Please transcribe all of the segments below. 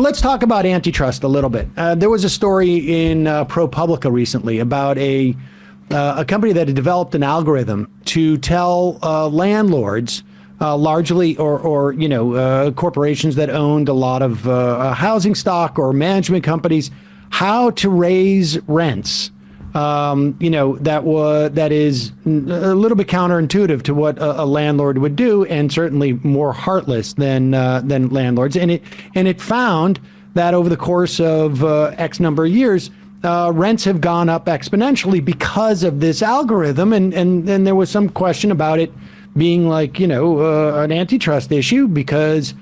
let's talk about antitrust a little bit. There was a story in ProPublica recently about a company that had developed an algorithm to tell landlords, largely or corporations that owned a lot of housing stock or management companies, how to raise rents. That is a little bit counterintuitive to what a landlord would do, and certainly more heartless than landlords. And it found that over the course of X number of years, rents have gone up exponentially because of this algorithm. And there was some question about it being like, an antitrust issue, because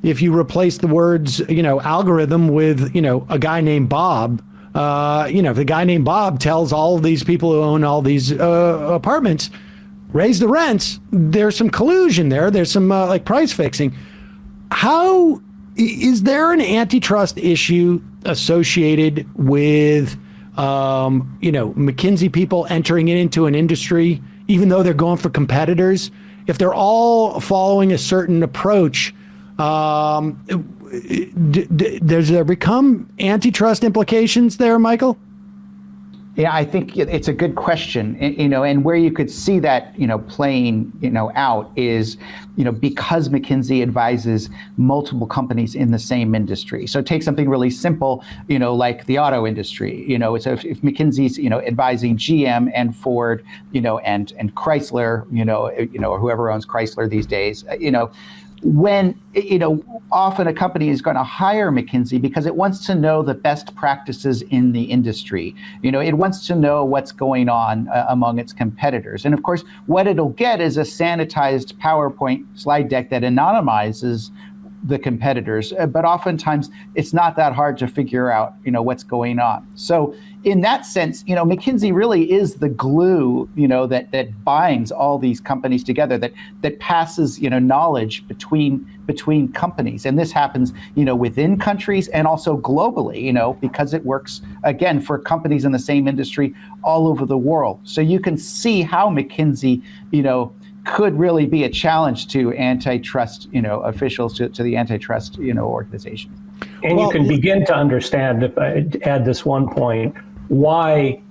if you replace the words, algorithm with, a guy named Bob, if the guy named Bob tells all of these people who own all these apartments, raise the rents, there's some collusion there. There's some price fixing. How is there an antitrust issue associated with, McKinsey people entering into an industry, even though they're going for competitors? If they're all following a certain approach, does there become antitrust implications there, Michael? Yeah, I think it's a good question, and where you could see that, playing, out is, because McKinsey advises multiple companies in the same industry. So take something really simple, like the auto industry, so if McKinsey's, advising GM and Ford, and Chrysler, or whoever owns Chrysler these days, when, often a company is going to hire McKinsey because it wants to know the best practices in the industry. It wants to know what's going on among its competitors. And of course, what it'll get is a sanitized PowerPoint slide deck that anonymizes the competitors, but oftentimes it's not that hard to figure out, what's going on. So in that sense, McKinsey really is the glue, that binds all these companies together, that passes, knowledge between companies. And this happens, within countries and also globally, because it works, again, for companies in the same industry all over the world. So you can see how McKinsey, could really be a challenge to antitrust, officials, to the antitrust, organization. And you can begin to understand, if I add this one point, why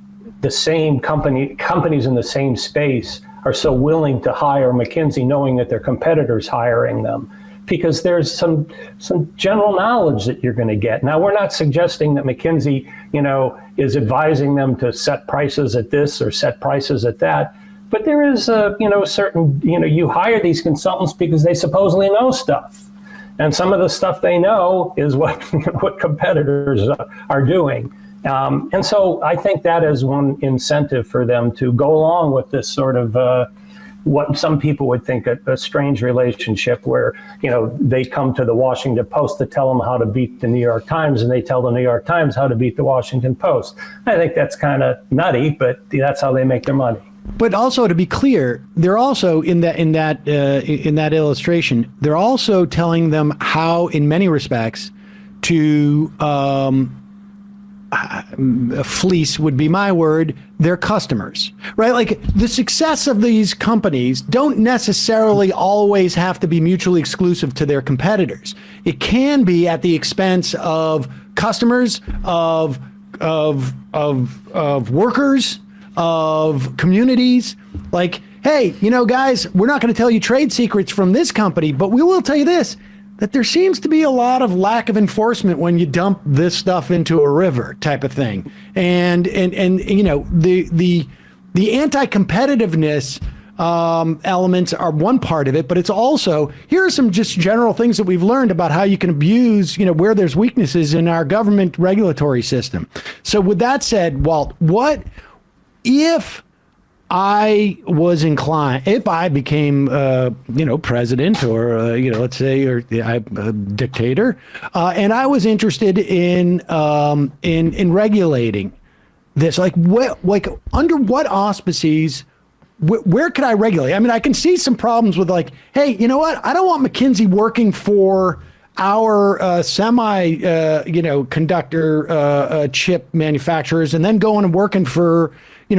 the same companies in the same space are so willing to hire McKinsey, knowing that their competitors hiring them, because there's some general knowledge that you're going to get. Now, we're not suggesting that McKinsey, is advising them to set prices at this or set prices at that. But there is a, certain, you hire these consultants because they supposedly know stuff. And some of the stuff they know is what competitors are doing. And so I think that is one incentive for them to go along with this sort of what some people would think a strange relationship where, they come to the Washington Post to tell them how to beat the New York Times, and they tell the New York Times how to beat the Washington Post. I think that's kind of nutty, but that's how they make their money. But also, to be clear, they're also in that illustration, they're also telling them how, in many respects, to fleece would be my word, their customers, right? Like, the success of these companies don't necessarily always have to be mutually exclusive to their competitors. It can be at the expense of customers, of workers, of communities. Like, hey, guys, we're not going to tell you trade secrets from this company, but we will tell you this, that there seems to be a lot of lack of enforcement when you dump this stuff into a river, type of thing. And the anti-competitiveness elements are one part of it, but it's also, here are some just general things that we've learned about how you can abuse, where there's weaknesses in our government regulatory system. So with that said, Walt, what if I was inclined, if I became, president or, let's say, or a dictator, and I was interested in regulating this, under what auspices, where could I regulate? I mean, I can see some problems with hey, you know what? I don't want McKinsey working for our conductor chip manufacturers and then going and working for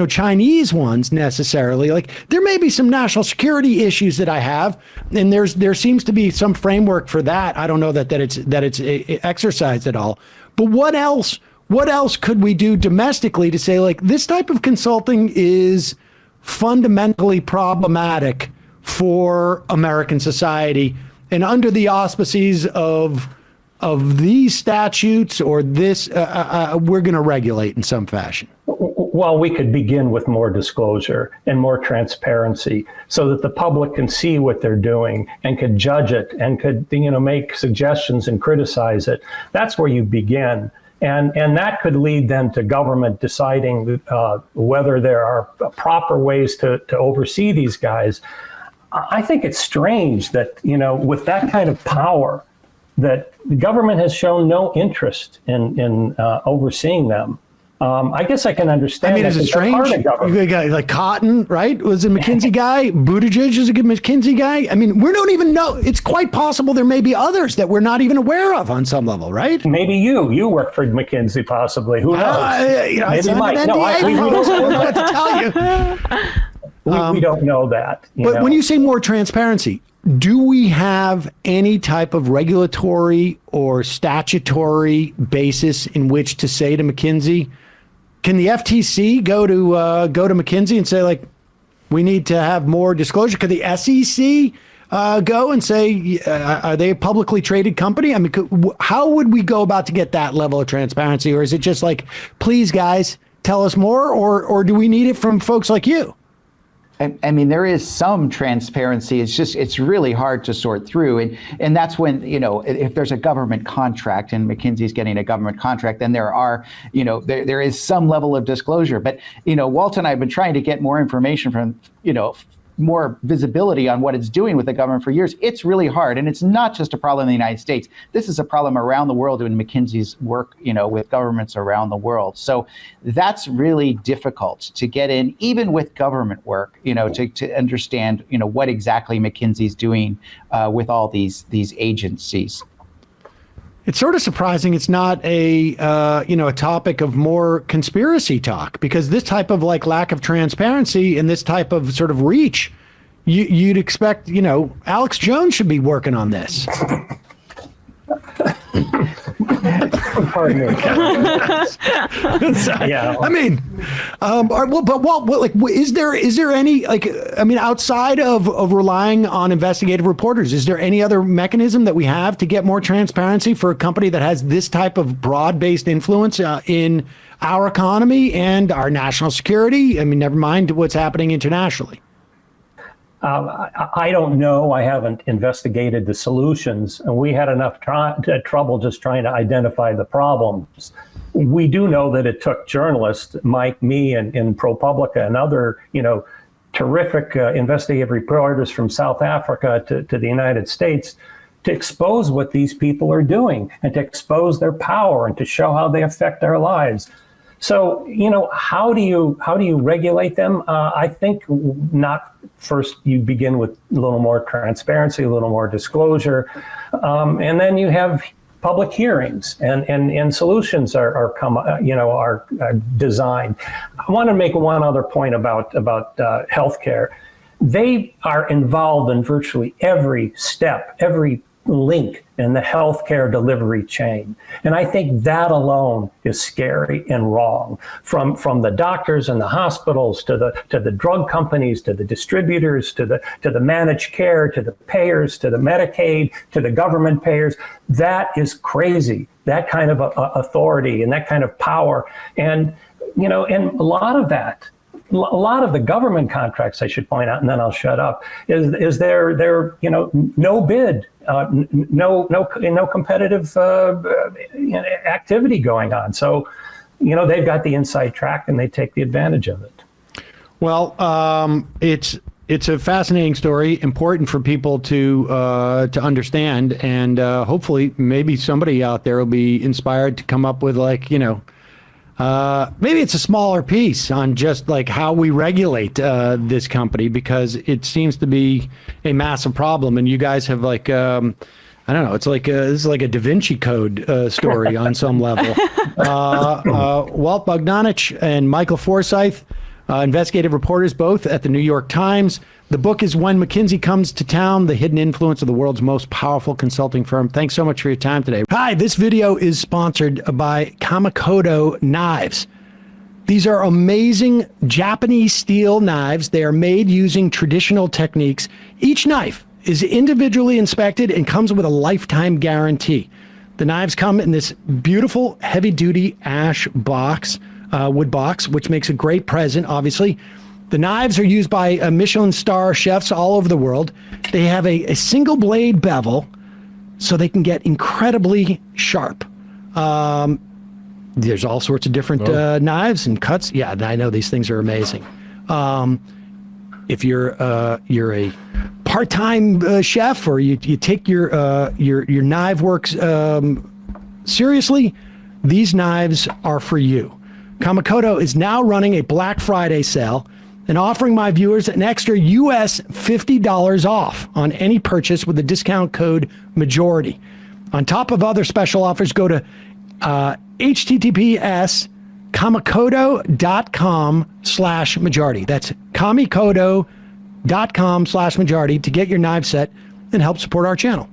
Chinese ones necessarily. Like, there may be some national security issues that I have, and there seems to be some framework for that. I don't know that it's exercised at all. But what else could we do domestically to say, like, this type of consulting is fundamentally problematic for American society, and under the auspices of these statutes or this, we're going to regulate in some fashion? Well, we could begin with more disclosure and more transparency so that the public can see what they're doing and could judge it and could, make suggestions and criticize it. That's where you begin. And that could lead then to government deciding whether there are proper ways to oversee these guys. I think it's strange that, with that kind of power, that the government has shown no interest in overseeing them. I guess I can understand. I mean, is it strange? You got like Cotton, right? Was a McKinsey guy. Buttigieg is a good McKinsey guy. I mean, we don't even know. It's quite possible there may be others that we're not even aware of on some level, right? Maybe you work for McKinsey, possibly. Who knows? Maybe Mike. No, we don't know what to tell you. We don't know that. But when you say more transparency, do we have any type of regulatory or statutory basis in which to say to McKinsey, can the FTC go to McKinsey and say, like, we need to have more disclosure? Could the SEC go and say, are they a publicly traded company? I mean, how would we go about to get that level of transparency? Or is it just like, please, guys, tell us more? Or do we need it from folks like you? I mean, there is some transparency. It's really hard to sort through. And that's when, if there's a government contract and McKinsey's getting a government contract, then there is some level of disclosure. But, Walt and I have been trying to get more information from, more visibility on what it's doing with the government for years. It's really hard. And it's not just a problem in the United States. This is a problem around the world in McKinsey's work, with governments around the world. So that's really difficult to get in, even with government work, to understand, what exactly McKinsey's doing with all these agencies. It's sort of surprising it's not a topic of more conspiracy talk, because this type of lack of transparency and this type of sort of reach, you'd expect, Alex Jones should be working on this. Pardon me. Yeah. I mean, is there any, outside of relying on investigative reporters, is there any other mechanism that we have to get more transparency for a company that has this type of broad-based influence in our economy and our national security? I mean, never mind what's happening internationally. I don't know. I haven't investigated the solutions, and we had enough trouble just trying to identify the problems. We do know that it took journalists, Mike, me, and ProPublica, and other, terrific investigative reporters from South Africa to the United States to expose what these people are doing and to expose their power and to show how they affect our lives. So, how do you regulate them? I think not. First, you begin with a little more transparency, a little more disclosure, and then you have public hearings and solutions are designed. I want to make one other point about healthcare. They are involved in virtually every step, every link in the healthcare delivery chain. And I think that alone is scary and wrong. From the doctors and the hospitals to the drug companies, to the distributors, to the managed care, to the payers, to the Medicaid, to the government payers. That is crazy. That kind of authority and that kind of power. And, and a lot of the government contracts, I should point out, and then I'll shut up, is there no bid, no competitive activity going on. So, they've got the inside track and they take the advantage of it. Well, it's a fascinating story, important for people to understand, and hopefully maybe somebody out there will be inspired to come up with maybe it's a smaller piece on just how we regulate this company, because it seems to be a massive problem. And you guys have I don't know. It's like this is like a Da Vinci Code story on some level. Walt Bogdanich and Michael Forsyth, investigative reporters, both at the New York Times. The book is When McKinsey Comes to Town, the hidden influence of the world's most powerful consulting firm. Thanks so much for your time today. Hi, this video is sponsored by Kamikoto Knives. These are amazing Japanese steel knives. They are made using traditional techniques. Each knife is individually inspected and comes with a lifetime guarantee. The knives come in this beautiful heavy-duty ash box, wood box, which makes a great present, obviously. The knives are used by Michelin star chefs all over the world. They have a single blade bevel, so they can get incredibly sharp. There's all sorts of different knives and cuts. Yeah, I know these things are amazing. If you're a part-time chef, or you take your knife works seriously, these knives are for you. Kamikoto is now running a Black Friday sale and offering my viewers an extra US $50 off on any purchase with the discount code MAJORITY. On top of other special offers, go to https://kamikoto.com/majority. That's kamikoto.com/majority to get your knife set and help support our channel.